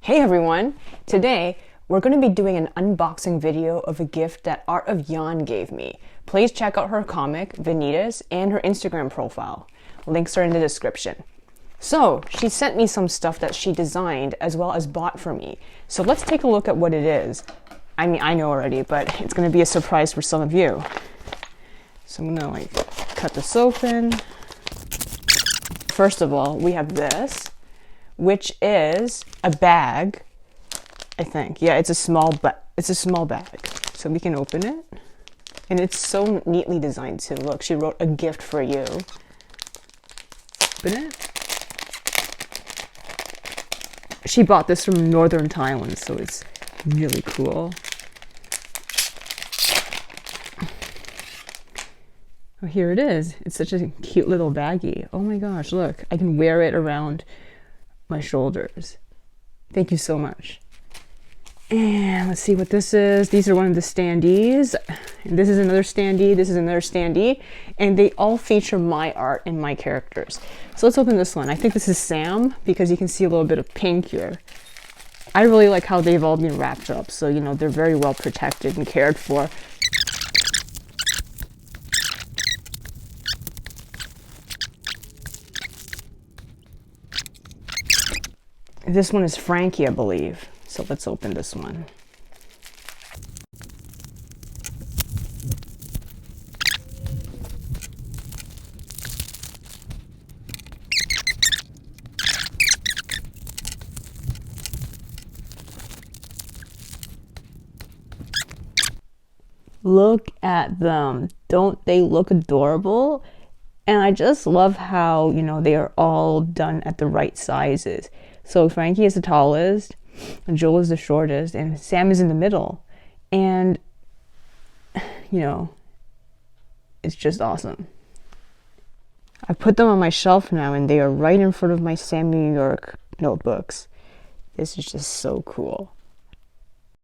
Hey everyone! Today, we're going to be doing an unboxing video of a gift that Art of Yan gave me. Please check out her comic, Vanitas, and her Instagram profile. Links are in the description. So, she sent me some stuff that she designed as well as bought for me. So let's take a look at what it is. I mean, I know already, but it's going to be a surprise for some of you. So I'm going to cut this open. First of all, we have this, which is a bag, I think. Yeah, it's a small bag. So we can open it. And it's so neatly designed too. Look, she wrote a gift for you. Open it. She bought this from northern Thailand, so it's really cool. Oh, here it is. It's such a cute little baggie. Oh my gosh, look. I can wear it around my shoulders. Thank you so much. And let's see what this is. These are one of the standees. And this is another standee. This is another standee. And they all feature my art and my characters. So let's open this one. I think this is Sam because you can see a little bit of pink here. I really like how they've all been wrapped up. So, you know, they're very well protected and cared for. This one is Frankie, I believe. So let's open this one. Look at them. Don't they look adorable? And I just love how, you know, they are all done at the right sizes. So Frankie is the tallest, and Joel is the shortest, and Sam is in the middle. And, you know, it's just awesome. I put them on my shelf now, and they are right in front of my Sam New York notebooks. This is just so cool.